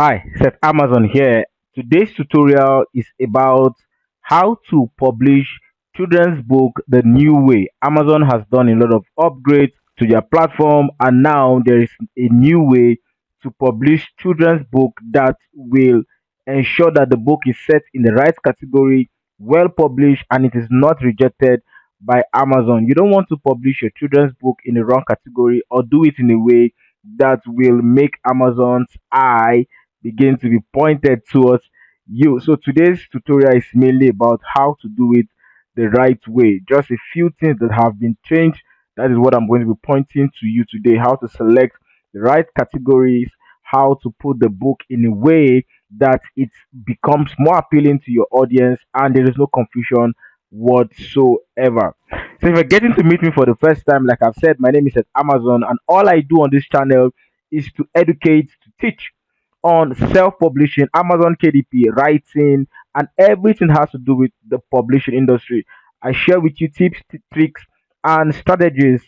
Hi, Seth Amazon here. Today's tutorial is about how to publish children's book the new way. Amazon has done a lot of upgrades to their platform, and now there is a new way to publish children's book that will ensure that the book is set in the right category, well published, and it is not rejected by Amazon. You don't want to publish your children's book in the wrong category or do it in a way that will make Amazon's eye begin to be pointed towards you. So today's tutorial is mainly about how to do it the right way. Just a few things that have been changed. That is what I'm going to be pointing to you today. How to select the right categories, how to put the book in a way that it becomes more appealing to your audience and there is no confusion whatsoever. So if you're getting to meet me for the first time, like I've said, my name is at Amazon, and all I do on this channel is to educate, to teach on self-publishing, Amazon KDP, writing, and everything has to do with the publishing industry. I share with you tips, tricks, and strategies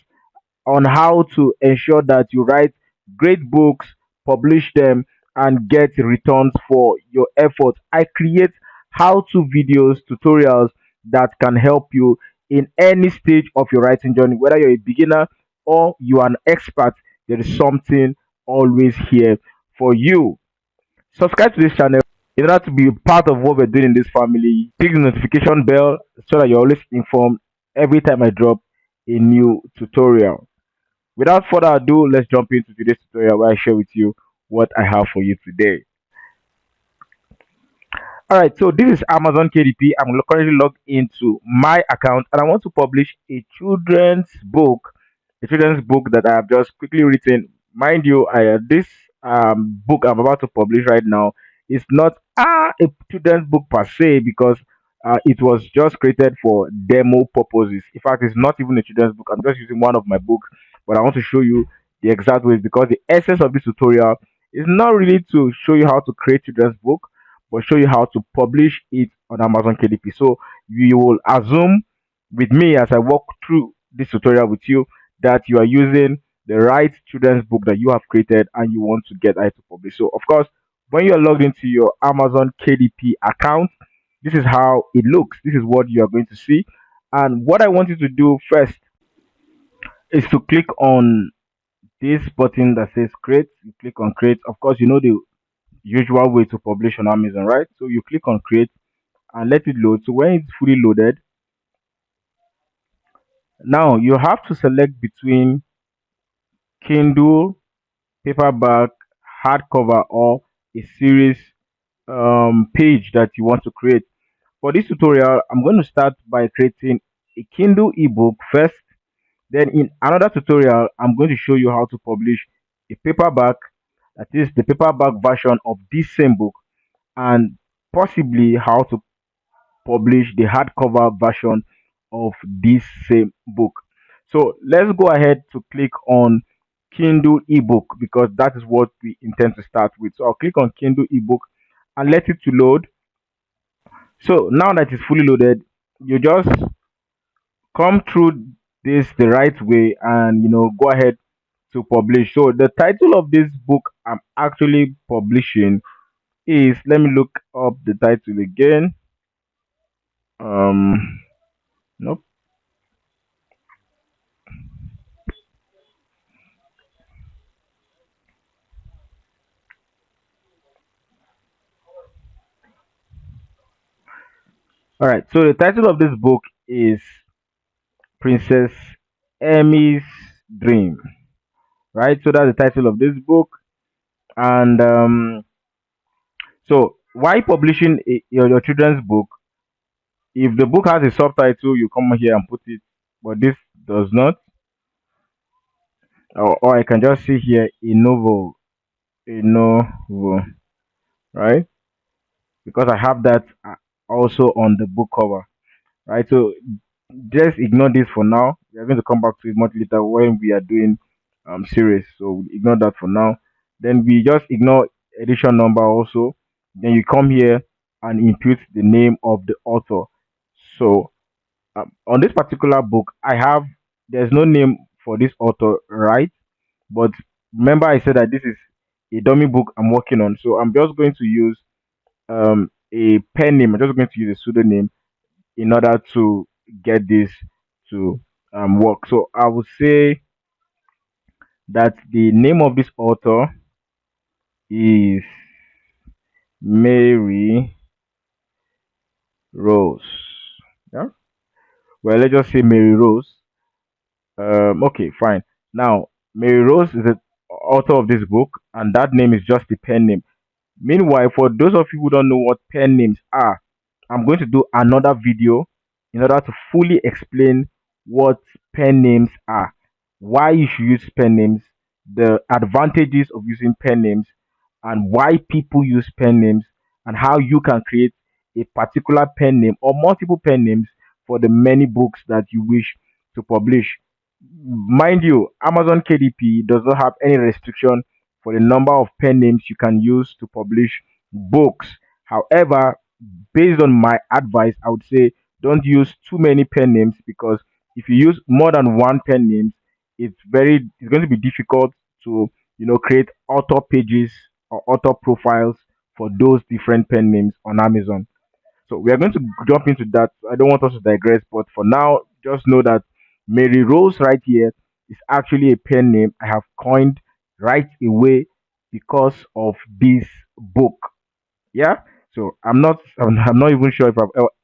on how to ensure that you write great books, publish them, and get returns for your effort. I create how-to videos, tutorials that can help you in any stage of your writing journey, whether you're a beginner or you are an expert. There is something always here for you. Subscribe to this channel in order to be part of what we're doing in this family. Click the notification bell so that you're always informed every time I drop a new tutorial. Without further ado, let's jump into today's tutorial where I share with you what I have for you today. All right, so this is Amazon KDP. I'm currently logged into my account and I want to publish a children's book that I have just quickly written. Mind you, this book I'm about to publish right now is not a children's book per se because it was just created for demo purposes. In fact, it's not even a children's book. I'm just using one of my books, but I want to show you the exact ways because the essence of this tutorial is not really to show you how to create children's book but show you how to publish it on Amazon KDP. So you will assume with me as I walk through this tutorial with you that you are using the right children's book that you have created and you want to get it to publish. So of course, when you are logged into your Amazon KDP account, this is how it looks. This is what you are going to see. And what I want you to do first is to click on this button that says create. You click on create. Of course, you know the usual way to publish on Amazon, right? So you click on create and let it load. So when it's fully loaded, now you have to select between Kindle, paperback, hardcover, or a series page that you want to create. For this tutorial, I'm going to start by creating a Kindle ebook first. Then in another tutorial, I'm going to show you how to publish a paperback, that is the paperback version of this same book, and possibly how to publish the hardcover version of this same book. So let's go ahead to click on Kindle ebook because that is what we intend to start with. So I'll click on Kindle ebook and let it to load. So now that it's fully loaded, you just come through this the right way and go ahead to publish. So the title of this book I'm actually publishing is, let me look up the title again. Nope. All right. So the title of this book is Princess Emmy's Dream. Right. So that's the title of this book. And so why publishing your children's book? If the book has a subtitle, you come here and put it, but this does not. Or I can just see here a novel, right? Because I have that also on the book cover, right? So just ignore this for now. We are going to come back to it much later when we are doing series. So we ignore that for now. Then we just ignore edition number also. Then you come here and input the name of the author. So on this particular book, there's no name for this author, right? But remember, I said that this is a dummy book I'm working on. So I'm just going to use a pen name. I'm just going to use a pseudonym in order to get this to work. So I would say that the name of this author is Mary Rose. Yeah. Well, let's just say Mary Rose. Okay, fine. Now, Mary Rose is the author of this book, and that name is just the pen name. Meanwhile, for those of you who don't know what pen names are, I'm going to do another video in order to fully explain what pen names are, why you should use pen names, the advantages of using pen names, and why people use pen names, and how you can create a particular pen name or multiple pen names for the many books that you wish to publish. Mind you, Amazon KDP does not have any restriction for the number of pen names you can use to publish books. However, based on my advice, I would say don't use too many pen names, because if you use more than one pen name, it's going to be difficult to create author pages or author profiles for those different pen names on Amazon. So we are going to jump into that. I don't want us to digress, but for now, just know that Mary Rose right here is actually a pen name I have coined right away because of this book. Yeah. So I'm not even sure if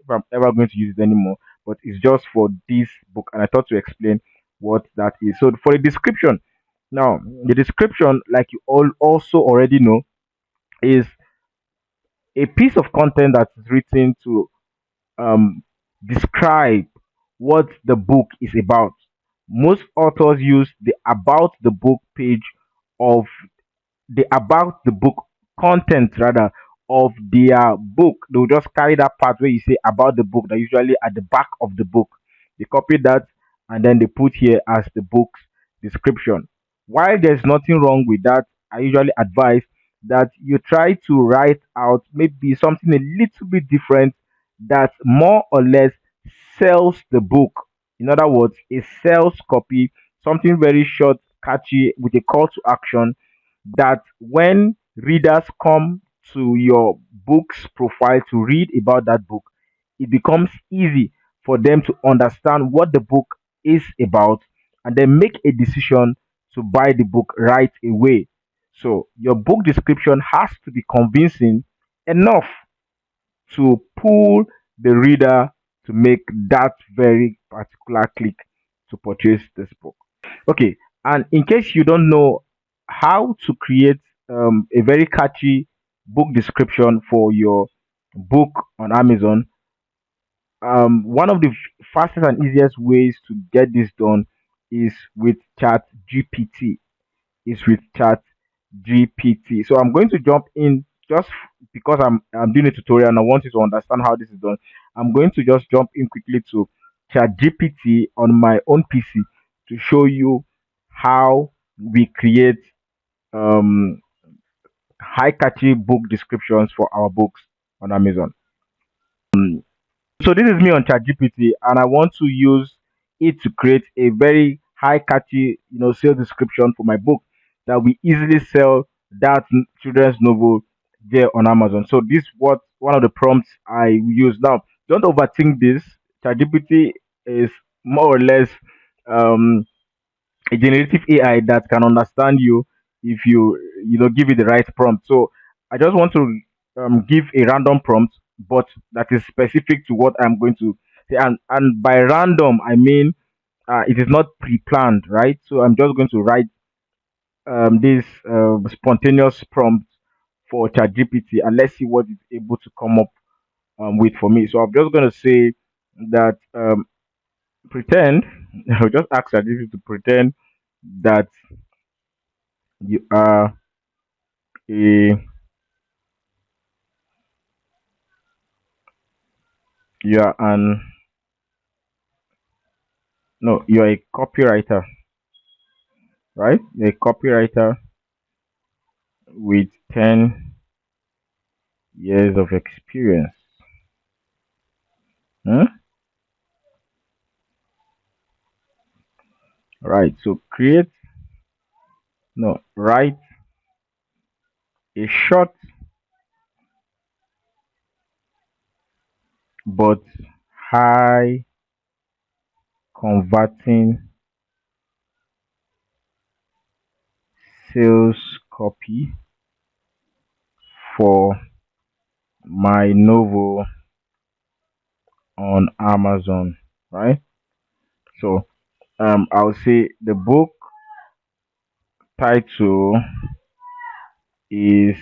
I'm ever going to use it anymore, but it's just for this book, and I thought to explain what that is. So for the description, now the description, like you all also already know, is a piece of content that is written to um, describe what the book is about. Most authors use the about the book page of the about the book content rather of their book. They'll just carry that part where you say about the book, that usually at the back of the book. They copy that and then they put here as the book's description. While there's nothing wrong with that, I usually advise that you try to write out maybe something a little bit different that more or less sells the book. In other words, a sales copy, something very short, catchy, with a call to action, that when readers come to your book's profile to read about that book, it becomes easy for them to understand what the book is about and then make a decision to buy the book right away. So, your book description has to be convincing enough to pull the reader to make that very particular click to purchase this book. Okay, and in case you don't know how to create a very catchy book description for your book on Amazon, one of the fastest and easiest ways to get this done is with Chat GPT. Is with Chat GPT. So I'm going to jump in just because I'm doing a tutorial and I want you to understand how this is done. I'm going to just jump in quickly to Chat GPT on my own PC to show you how we create um, high catchy book descriptions for our books on Amazon. So this is me on ChatGPT, and I want to use it to create a very high catchy, sales description for my book that we easily sell that children's novel there on Amazon. So this what one of the prompts I use. Now, don't overthink this. ChatGPT is more or less um, a generative AI that can understand you if you give it the right prompt. So I just want to give a random prompt, but that is specific to what I'm going to say. And by random, I mean it is not pre-planned, right? So I'm just going to write this spontaneous prompt for ChatGPT, and let's see what it's able to come up with for me. So I'm just going to say that pretend. I'll just ask ChatGPT to pretend that you are a you are an no you're a copywriter, right? You're a copywriter with 10 years of experience. Hmm? Right. So create no write A short but high converting sales copy for my novel on Amazon, right? So I'll say the book title is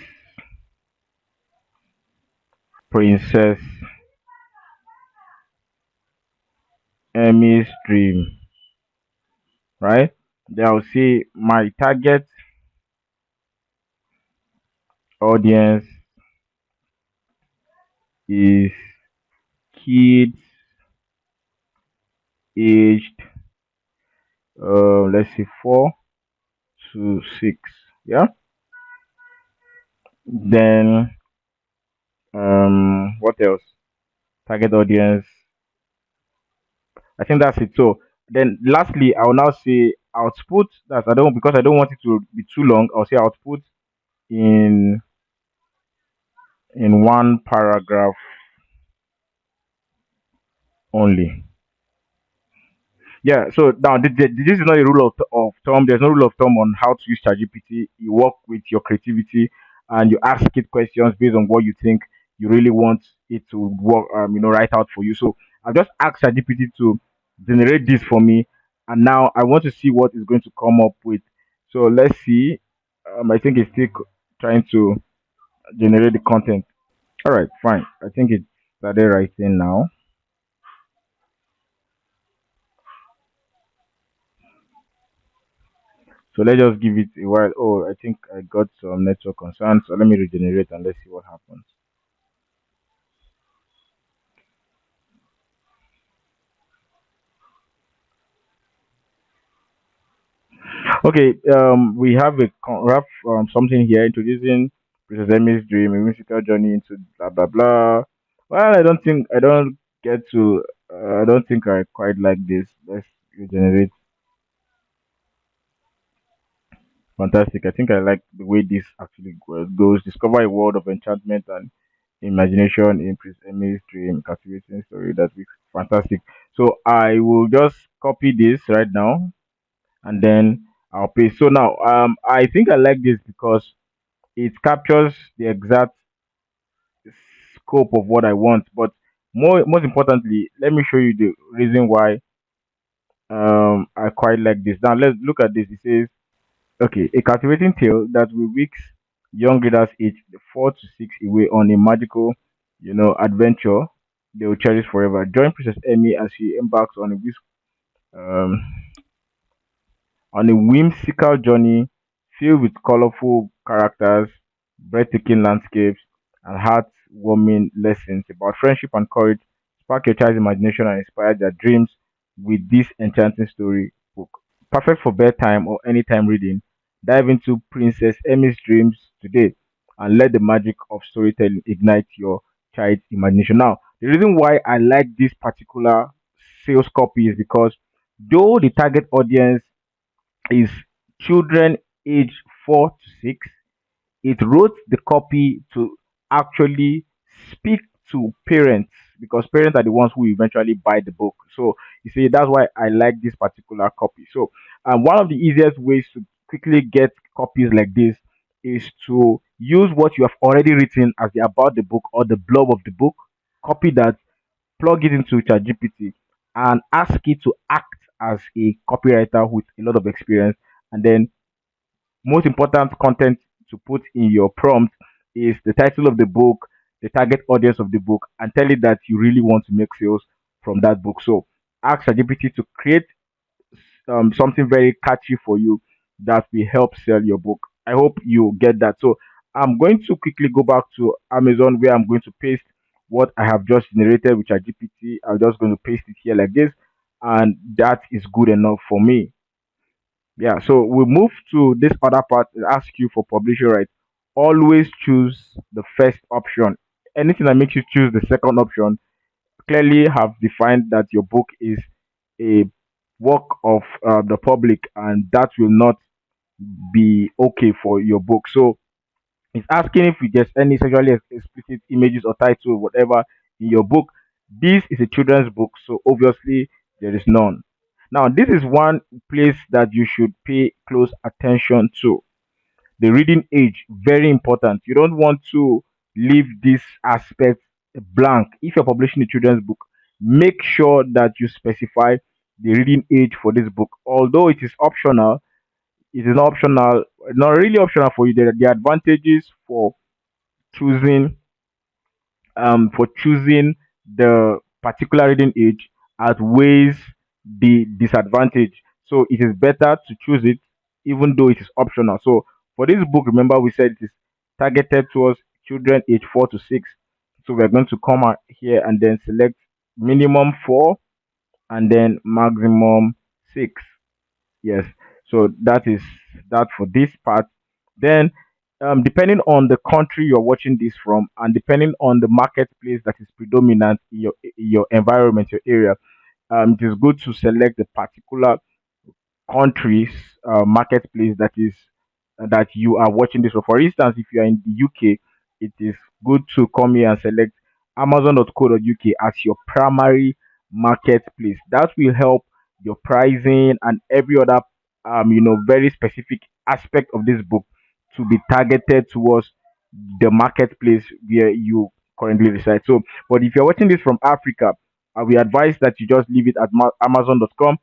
Princess Emmy's Dream, right? Then I'll say my target audience is kids aged let's say 4 to 6. Yeah. Then what else? Target audience. I think that's it. So then lastly, I will now say output. That I don't because I don't want it to be too long. I'll say output in one paragraph only. Yeah, so now this is not a rule of thumb. There's no rule of thumb on how to use ChatGPT. You work with your creativity and you ask it questions based on what you think you really want it to work, write out for you. So I've just asked ChatGPT to generate this for me, and now I want to see what it's going to come up with. So let's see. I think it's still trying to generate the content. All right, fine. I think it started writing now. So let's just give it a while. Oh, I think I got some network concerns. So let me regenerate and let's see what happens. Okay, we have something here introducing Princess Emmy's dream, a musical journey into blah blah blah. Well, I don't get to. I don't think I quite like this. Let's regenerate. Fantastic. I think I like the way this actually goes. Discover a world of enchantment and imagination in Prince Emily's dream, captivating story that we fantastic. So I will just copy this right now and then I'll paste. So now I think I like this because it captures the exact scope of what I want. But most importantly, let me show you the reason why I quite like this. Now let's look at this. It says okay, a captivating tale that will weeks young readers aged 4 to 6 away on a magical, adventure they will cherish forever. Join Princess Emmy as she embarks um, on a whimsical journey filled with colorful characters, breathtaking landscapes, and heartwarming lessons about friendship and courage. Spark your child's imagination and inspire their dreams with this enchanting story book. Perfect for bedtime or anytime reading. Dive into Princess Emmy's dreams today and let the magic of storytelling ignite your child's imagination. Now, the reason why I like this particular sales copy is because though the target audience is children age 4 to 6, it wrote the copy to actually speak to parents because parents are the ones who eventually buy the book. So you see, that's why I like this particular copy. So one of the easiest ways to quickly get copies like this is to use what you have already written as the about the book or the blog of the book, copy that, plug it into ChatGPT, and ask it to act as a copywriter with a lot of experience, and then most important content to put in your prompt is the title of the book, the target audience of the book, and tell it that you really want to make sales from that book. So ask ChatGPT to create something very catchy for you that will help sell your book. I hope you get that. So I'm going to quickly go back to Amazon where I'm going to paste what I have just generated with ChatGPT. I'm just going to paste it here like this, and that is good enough for me. Yeah, so we move to this other part. It asks you for publisher right. Always choose the first option. Anything that makes you choose the second option clearly have defined that your book is a work of the public, and that will not be okay for your book. So It's asking if there's any sexually explicit images or title, whatever, in your book. This is a children's book, so obviously there is none. Now, this is one place that you should pay close attention to. The reading age, very important. You don't want to leave this aspect blank. If you're publishing a children's book, make sure that you specify the reading age for this book. Although it is optional, it is not optional, not really optional for you. There are the advantages choosing for choosing the particular reading age outweighs the disadvantage. So it is better to choose it even though it is optional. So for this book, remember we said it is targeted towards children age 4 to 6. So we're going to come out here and then select minimum 4 and then maximum 6. Yes. So that is that for this part. Then, depending on the country you're watching this from, and depending on the marketplace that is predominant in your environment, your area, it is good to select a particular countries marketplace that you are watching this. So for instance, if you are in the UK, it is good to come here and select amazon.co.uk as your primary marketplace. That will help your pricing and every other very specific aspect of this book to be targeted towards the marketplace where you currently reside. So but if you're watching this from Africa, we advise that you just leave it at amazon.com,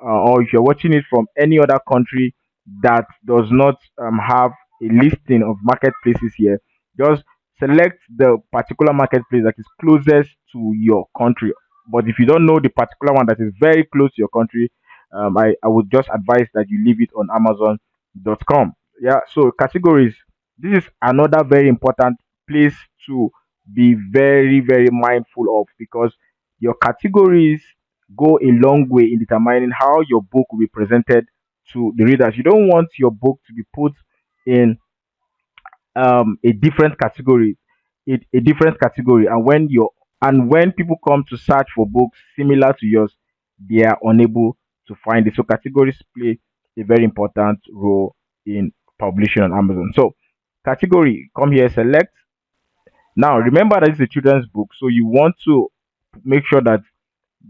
or if you're watching it from any other country that does not have a listing of marketplaces here, just select the particular marketplace that is closest to your country. But if you don't know the particular one that is very close to your country, I would just advise that you leave it on amazon.com. Yeah, so categories. This is another very important place to be very, very mindful of, because your categories go a long way in determining how your book will be presented to the readers. You don't want your book to be put in a different category, a different category, and when people come to search for books similar to yours, they are unable to find it. So categories play a very important role in publishing on Amazon. So category, come here, select. Now remember that it's a children's book, so you want to make sure that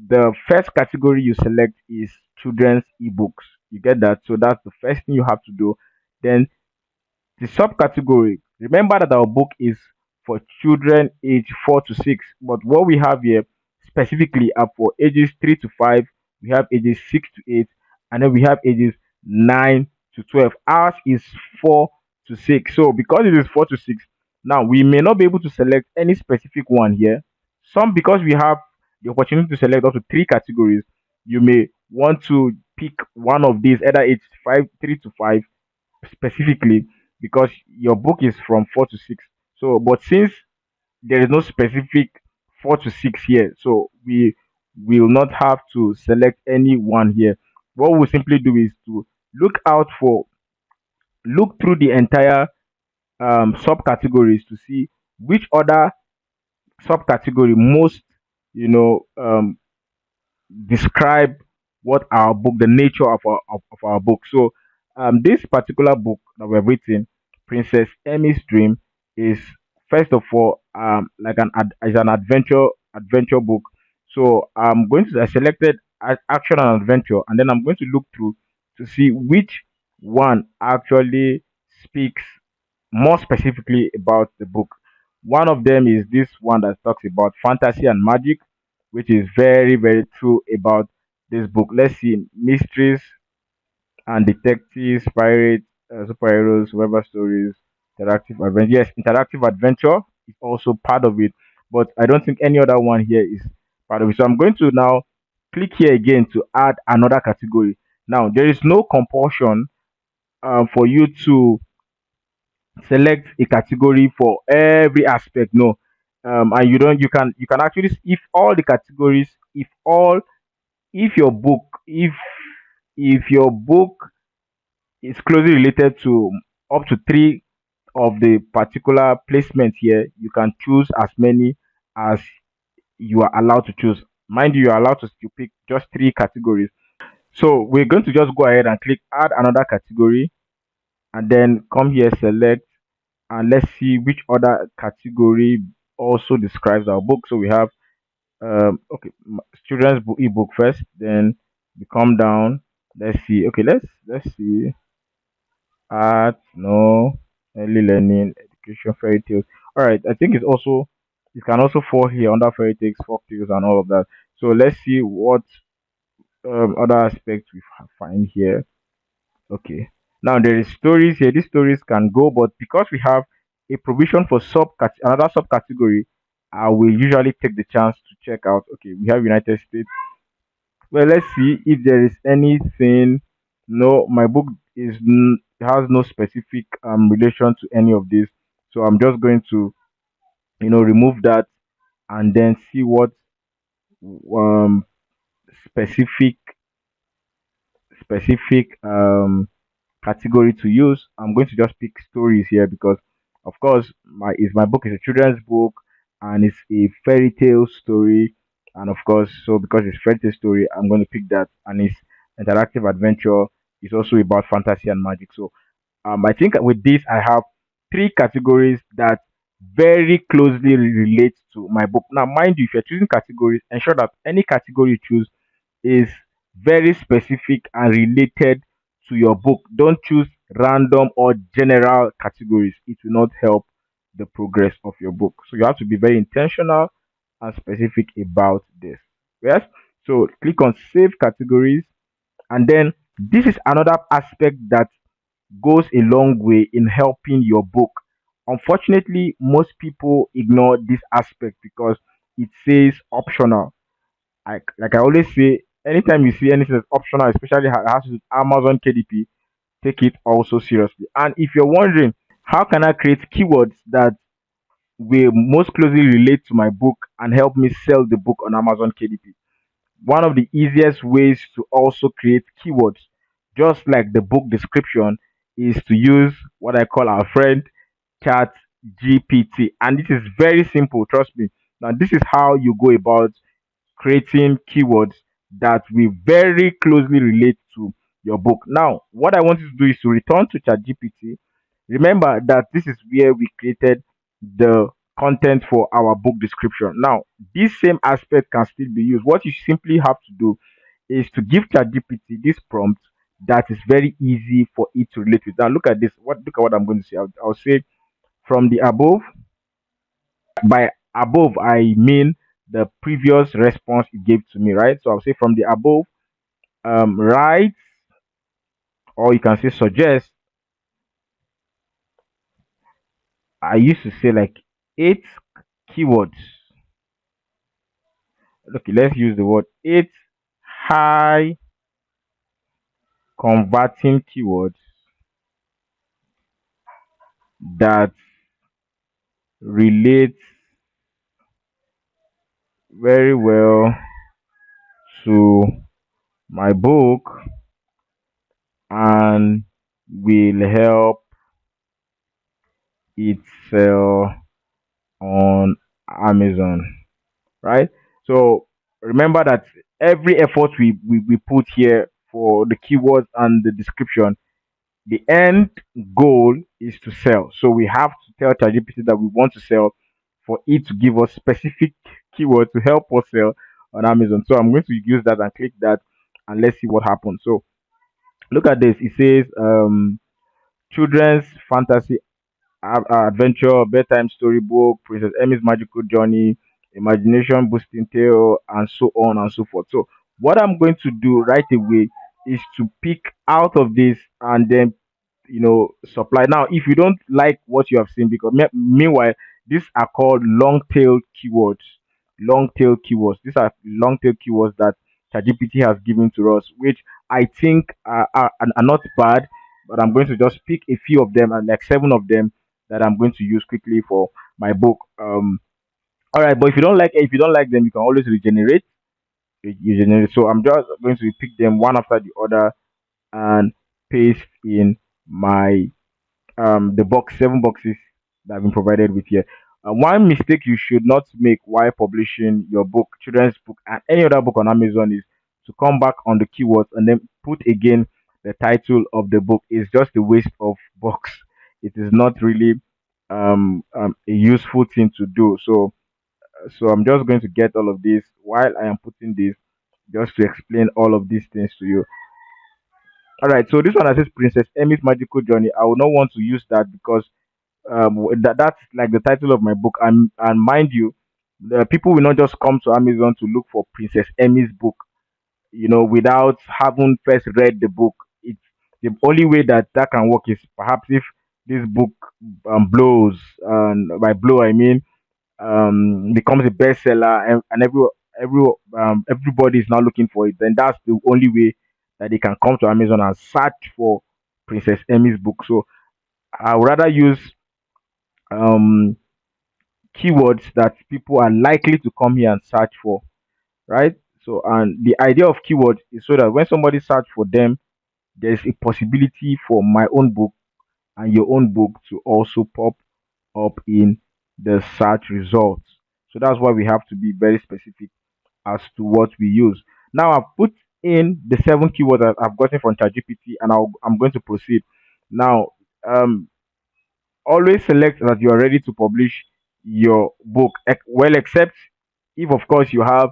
the first category you select is children's ebooks. You get that? So that's the first thing you have to do. Then the subcategory. Remember that our book is for children age 4 to 6, but what we have here specifically are for ages 3 to 5. We have ages 6 to 8, and then we have ages 9 to 12. Ours is 4 to 6. So because it is 4 to 6, now we may not be able to select any specific one here. Some, because we have the opportunity to select up to 3 categories, you may want to pick one of these, either age 3 to 5 specifically, because your book is from 4 to 6. So, but since there is no specific 4 to 6 here, so we will not have to select any one here. What we'll simply do is to look through the entire subcategories to see which other subcategory most you know describe what our book, the nature of our book. So, this particular book that we've written, Princess Emmy's Dream, is first of all like is an adventure book. So I selected action and adventure, and then I'm going to look through to see which one actually speaks more specifically about the book. One of them is this one that talks about fantasy and magic, which is very, very true about this book. Let's see, mysteries and detectives, pirates, superheroes, web stories, interactive adventure. Yes, interactive adventure is also part of it, but I don't think any other one here is part of it. So I'm going to now click here again to add another category. Now there is no compulsion for you to select a category for every aspect. No, and you can actually, if all the categories, if your book, if your book is closely related to up to 3 of the particular placement here, you can choose as many as you are allowed to choose. Mind you, are allowed to pick just 3 categories. So we're going to just go ahead and click add another category, and then come here, select and let's see which other category also describes our book. So we have okay, children's book ebook first, then we come down. Let's see. Okay, let's see. Art, no, early learning, education, fairy tales. All right, I think it can also fall here under fairy tales, folk tales, and all of that. So let's see what other aspects we find here. Okay, now there is stories here. These stories can go, but because we have a provision for another subcategory, I will usually take the chance to check out. Okay, we have United States. Well, let's see if there is anything. No, my book has no specific relation to any of this, so I'm just going to remove that and then see what um specific specific category to use. I'm going to just pick stories here because, of course, my book is a children's book and it's a fairy tale story, and of course, so because it's fairy tale story, I'm going to pick that, and it's interactive adventure. It's also about fantasy and magic. So, I think with this, I have three categories that very closely relate to my book. Now, mind you, if you're choosing categories, ensure that any category you choose is very specific and related to your book. Don't choose random or general categories. It will not help the progress of your book. So you have to be very intentional and specific about this. Yes. So click on save categories, and then this is another aspect that goes a long way in helping your book. Unfortunately, most people ignore this aspect because it says optional. Like I always say, anytime you see anything that's optional, especially has to do with Amazon KDP, take it also seriously. And if you're wondering, how can I create keywords that will most closely relate to my book and help me sell the book on Amazon KDP? One of the easiest ways to also create keywords, just like the book description, is to use what I call our friend Chat GPT. And this is very simple, trust me. Now, this is how you go about creating keywords that will very closely relate to your book. Now, what I want you to do is to return to ChatGPT. Remember that this is where we created the content for our book description. Now, this same aspect can still be used. What you simply have to do is to give ChatGPT this prompt that is very easy for it to relate with. Now, look at this. Look at what I'm going to say. I'll say from the above. By above, I mean the previous response it gave to me, right? So I'll say from the above, write, or you can say suggest. I used to say like eight keywords. Okay, let's use the word eight high converting keywords that relate very well to my book and will help it sell on Amazon, right? So remember that every effort we put here for the keywords and the description, the end goal is to sell. So we have to tell ChatGPT that we want to sell for it to give us specific keywords to help us sell on Amazon. So I'm going to use that and click that, and let's see what happens. So look at this. It says children's fantasy adventure, bedtime storybook, Princess Emmy's magical journey, imagination boosting tale, and so on and so forth. So, what I'm going to do right away is to pick out of this and then supply. Now, if you don't like what you have seen, because meanwhile, these are called long tail keywords. Long tail keywords. These are long tail keywords that ChatGPT has given to us, which I think are not bad, but I'm going to just pick a few of them, and like seven of them that I'm going to use quickly for my book. All right, but if you don't like them, you can always regenerate. Regenerate. So I'm just going to pick them one after the other and paste in my the box, seven boxes that have been provided with here. One mistake you should not make while publishing your book, children's book, and any other book on Amazon is to come back on the keywords and then put again the title of the book. Is just a waste of box. It is not really. a useful thing to do. So I'm just going to get all of this while I am putting this, just to explain all of these things to you. All right, so this one that says Princess Emmy's Magical Journey. I will not want to use that because that's like the title of my book, and mind you, the people will not just come to Amazon to look for Princess Emmy's book, without having first read the book. It's the only way that that can work is perhaps if this book blows, and by blow I mean becomes a bestseller, and every everybody is now looking for it. Then that's the only way that they can come to Amazon and search for Princess Emmy's book. So I would rather use um, keywords that people are likely to come here and search for, right? So, and the idea of keywords is so that when somebody search for them, there's a possibility for my own book and your own book to also pop up in the search results. So that's why we have to be very specific as to what we use. Now I've put in the 7 keywords that I've gotten from ChatGPT, and I'm going to proceed. Now, um, always select that you are ready to publish your book. Well, except if, of course, you have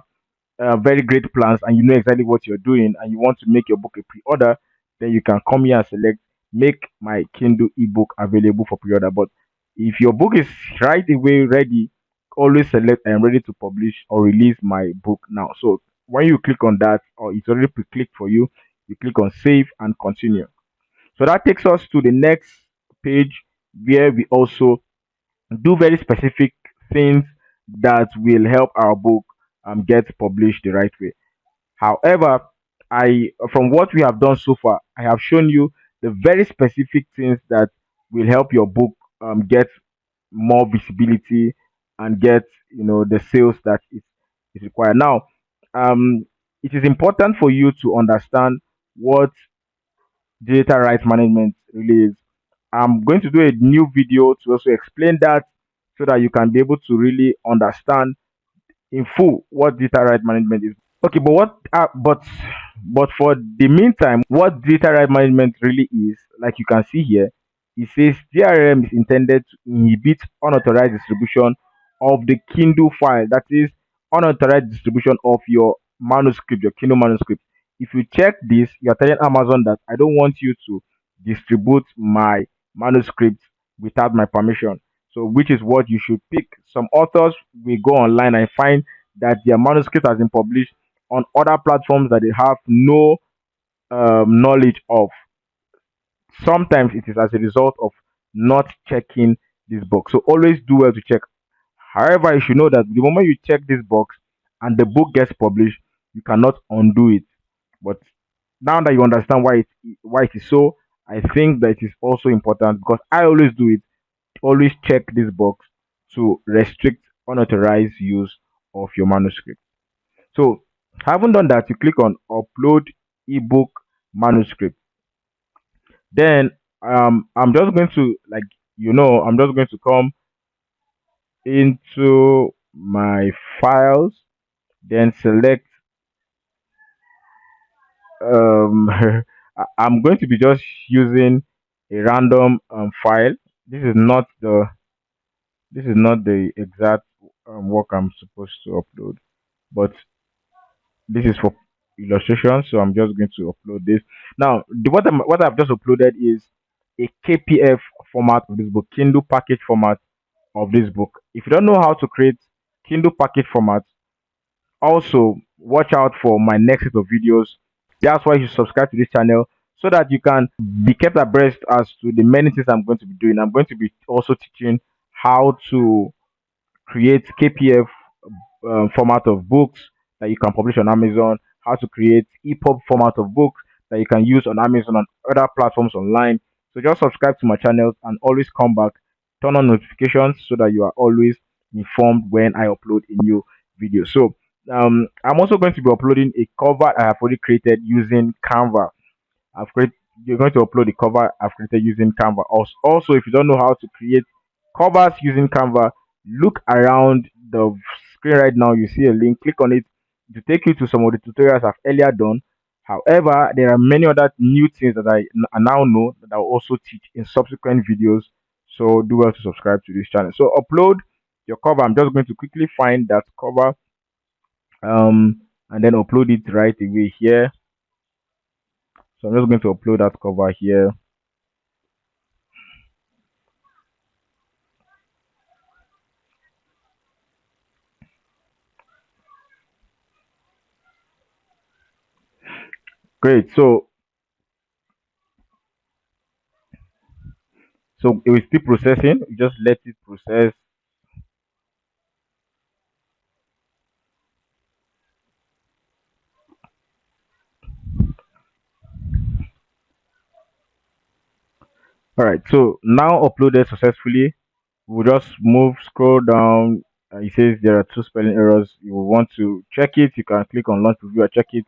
very great plans and you know exactly what you're doing and you want to make your book a pre-order, then you can come here and select make my Kindle ebook available for pre-order. But if your book is right away ready, always select I am ready to publish or release my book now. So when you click on that, or it's already pre-clicked for you, you click on save and continue. So that takes us to the next page, where we also do very specific things that will help our book get published the right way. However, I from what we have done so far, I have shown you the very specific things that will help your book get more visibility and get the sales that is required. Now, um, it is important for you to understand what data rights management really is. I'm going to do a new video to also explain that, so that you can be able to really understand in full what data right management is. Okay, but but for the meantime, what data right management really is, like you can see here, it says DRM is intended to inhibit unauthorized distribution of the Kindle file. That is, unauthorized distribution of your manuscript, your Kindle manuscript. If you check this, you're telling Amazon that I don't want you to distribute my manuscript without my permission. So, which is what you should pick. Some authors will go online and find that their manuscript has been published on other platforms that they have no knowledge of. Sometimes it is as a result of not checking this box. So always do well to check. However, you should know that the moment you check this box and the book gets published, you cannot undo it. But now that you understand why it is so, I think that it is also important, because I always do it. Always check this box to restrict unauthorized use of your manuscript. So, having done that, you click on upload ebook manuscript. Then I'm just going to, I'm just going to come into my files, then select um I'm going to be just using a random file. This is not the exact work I'm supposed to upload, but this is for illustration, so I'm just going to upload this. Now, what I've just uploaded is a KPF format of this book, Kindle package format of this book. If you don't know how to create Kindle package format, also watch out for my next set of videos. That's why you should subscribe to this channel, so that you can be kept abreast as to the many things I'm going to be doing. I'm going to be also teaching how to create KPF format of books that you can publish on Amazon, how to create EPUB format of books that you can use on Amazon and other platforms online. So just subscribe to my channels and always come back, turn on notifications so that you are always informed when I upload a new video. So I'm also going to be uploading a cover I have already created using Canva. You're going to upload the cover I've created using Canva. Also, if you don't know how to create covers using Canva, look around the screen right now. You see a link, click on it to take you to some of the tutorials I've earlier done. However, there are many other new things that I now know that I'll also teach in subsequent videos. So do well to subscribe to this channel. So upload your cover. I'm just going to quickly find that cover and then upload it right away here. So I'm just going to upload that cover here. Great. So it will still processing. You just let it process. All right. So now uploaded successfully. We'll just move, scroll down. It says there are two spelling errors. You will want to check it. You can click on launch preview and check it.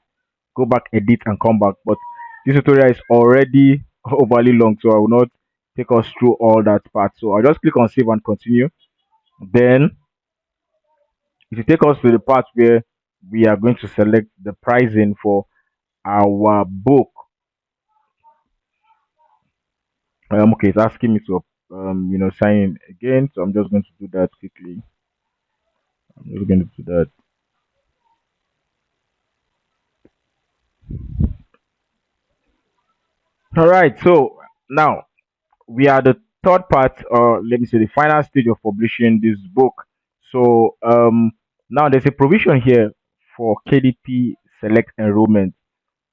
Go back, edit, and come back. But this tutorial is already overly long, so I will not take us through all that part. So I'll just click on save and continue. Then it will take us to the part where we are going to select the pricing for our book. Okay, it's asking me to sign in again, so I'm just going to do that quickly. I'm just going to do that. All right, so now we are the third part, or let me say the final stage of publishing this book. So now there's a provision here for KDP Select Enrollment.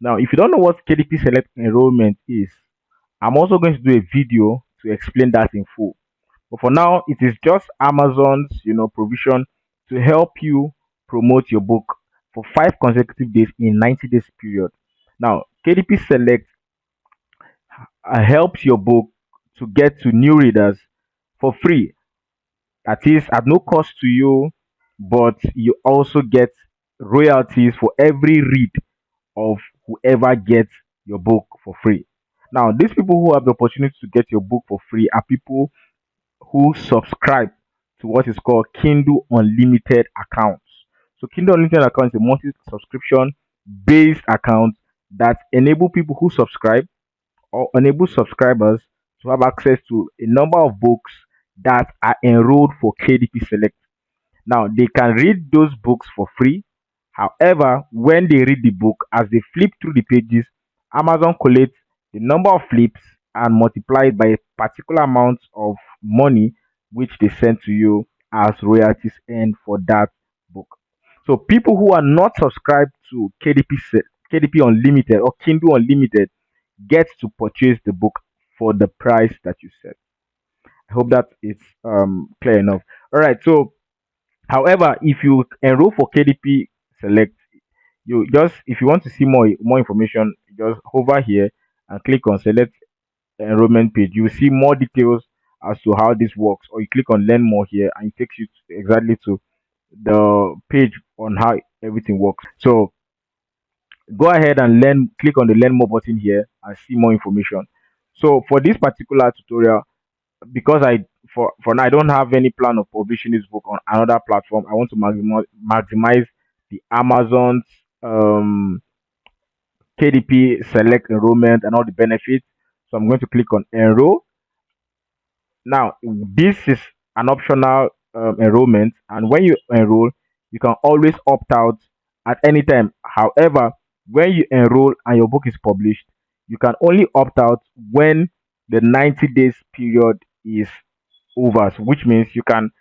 Now, if you don't know what KDP Select Enrollment is, I'm also going to do a video to explain that in full. But for now, it is just Amazon's, provision to help you promote your book for 5 consecutive days in 90 days period. Now, KDP Select helps your book to get to new readers for free. That is at no cost to you, but you also get royalties for every read of whoever gets your book for free. Now, these people who have the opportunity to get your book for free are people who subscribe to what is called Kindle Unlimited accounts. So, Kindle Unlimited account is a monthly subscription based account that enable people who subscribe or enable subscribers to have access to a number of books that are enrolled for KDP Select. Now, they can read those books for free. However, when they read the book, as they flip through the pages, Amazon collates the number of flips and multiply it by a particular amount of money, which they send to you as royalties earned for that book. So, people who are not subscribed to KDP Unlimited or Kindle Unlimited get to purchase the book for the price that you set. I hope that it's clear enough. All right. So, however, if you enroll for KDP Select, you just if you want to see more information, just hover here and click on Select Enrollment page. You will see more details as to how this works, or you click on Learn More here, and it takes you exactly to the page on how everything works. So go ahead and click on the Learn More button here and see more information. So for this particular tutorial, because for now I don't have any plan of publishing this book on another platform. I want to maximize the Amazon's KDP Select enrollment and all the benefits. So I'm going to click on enroll. Now this is an optional enrollment, and when you enroll, you can always opt out at any time. However, when you enroll and your book is published, you can only opt out when the 90 days period is over, so which means you can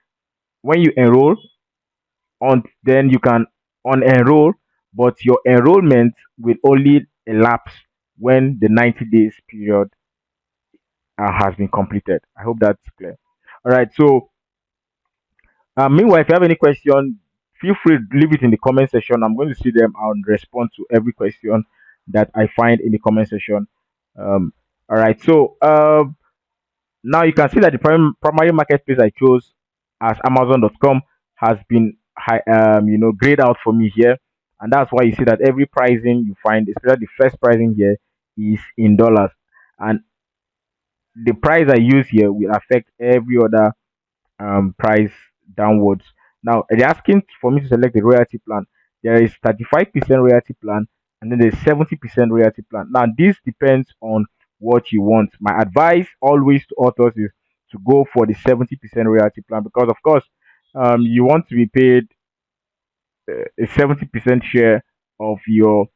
when you enroll on then you can unenroll, but your enrollment will only elapse when the 90 days period has been completed. I hope that's clear. All right. So meanwhile, if you have any question, feel free to leave it in the comment section. I'm going to see them and respond to every question that I find in the comment section. All right. So now you can see that the primary marketplace I chose as Amazon.com has been grayed out for me here, and that's why you see that every pricing you find, especially the first pricing here, is in dollars, and the price I use here will affect every other price downwards. Now they're asking for me to select the royalty plan. There is 35% royalty plan, and then there's 70% royalty plan. Now this depends on what you want. My advice always to authors is to go for the 70% royalty plan, because of course you want to be paid a 70% share of your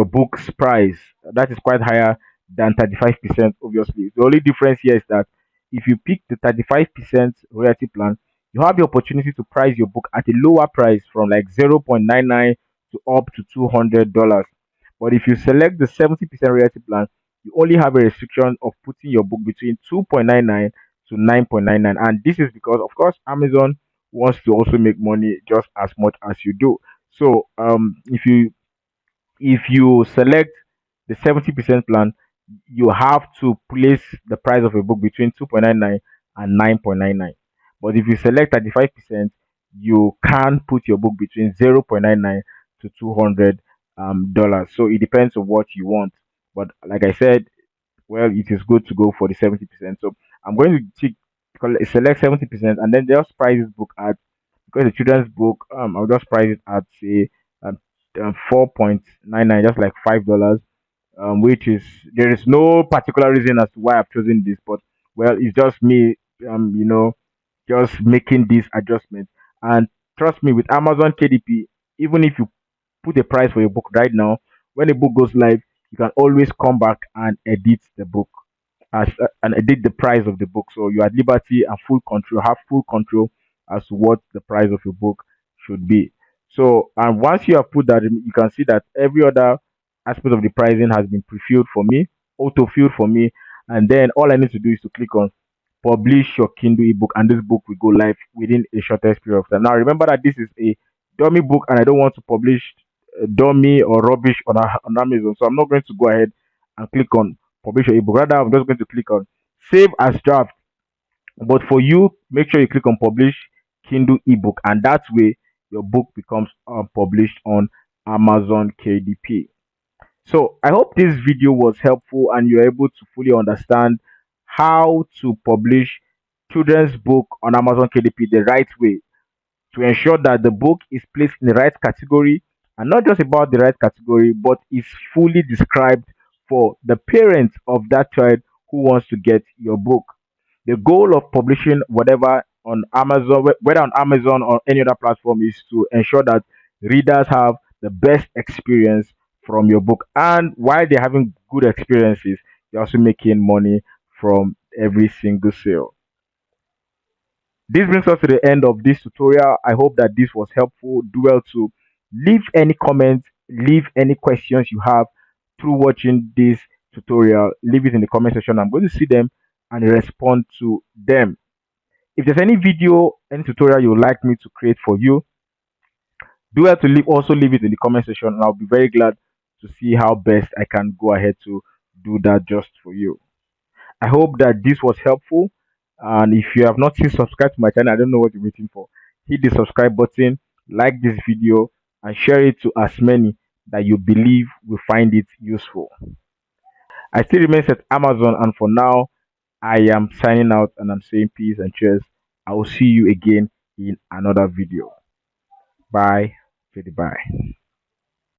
book's price. That is quite higher than 35%, obviously. The only difference here is that if you pick the 35% royalty plan, you have the opportunity to price your book at a lower price from like 0.99 to up to $200. But if you select the 70% royalty plan, you only have a restriction of putting your book between 2.99 to 9.99. And this is because, of course, Amazon wants to also make money just as much as you do. So if you select the 70% plan, you have to place the price of a book between 2.99 and 9.99. But if you select 35%, you can put your book between 0.99 to $200. So it depends on what you want. But like I said, well, it is good to go for the 70%. So I'm going to select 70% and then just price this book at, because the children's book, I'll just price it at say um, 4.99, just like $5, which is, there is no particular reason as to why I've chosen this, but well, it's just me, just making these adjustments. And trust me, with Amazon KDP, even if you put a price for your book right now, when the book goes live, you can always come back and edit the book and edit the price of the book. So you are at liberty and full control, have full control as to what the price of your book should be. So, and once you have put that, you can see that every other aspect of the pricing has been pre-filled for me, auto-filled for me, and then all I need to do is to click on publish your Kindle ebook, and this book will go live within a shortest period of time. Now, remember that this is a dummy book, and I don't want to publish dummy or rubbish on Amazon, so I'm not going to go ahead and click on publish your ebook. Rather, I'm just going to click on save as draft. But for you, make sure you click on publish Kindle ebook, and that way your book becomes published on Amazon KDP. So I hope this video was helpful and you're able to fully understand how to publish children's book on Amazon KDP the right way, to ensure that the book is placed in the right category, and not just about the right category, but is fully described for the parents of that child who wants to get your book. The goal of publishing whatever on Amazon, whether on Amazon or any other platform, is to ensure that readers have the best experience from your book. And while they're having good experiences, you're also making money from every single sale. This brings us to the end of this tutorial. I hope that this was helpful. Do well to leave any comments, leave any questions you have through watching this tutorial. Leave it in the comment section. I'm going to see them and respond to them. If there's any video, any tutorial you would like me to create for you, do well to leave it in the comment section, and I'll be very glad to see how best I can go ahead to do that just for you. I hope that this was helpful. And if you have not still subscribed to my channel, I don't know what you're waiting for. Hit the subscribe button, like this video, and share it to as many that you believe will find it useful. I still remain at Amazon, and for now, I am signing out and I'm saying peace and cheers. I will see you again in another video. Bye. Goodbye.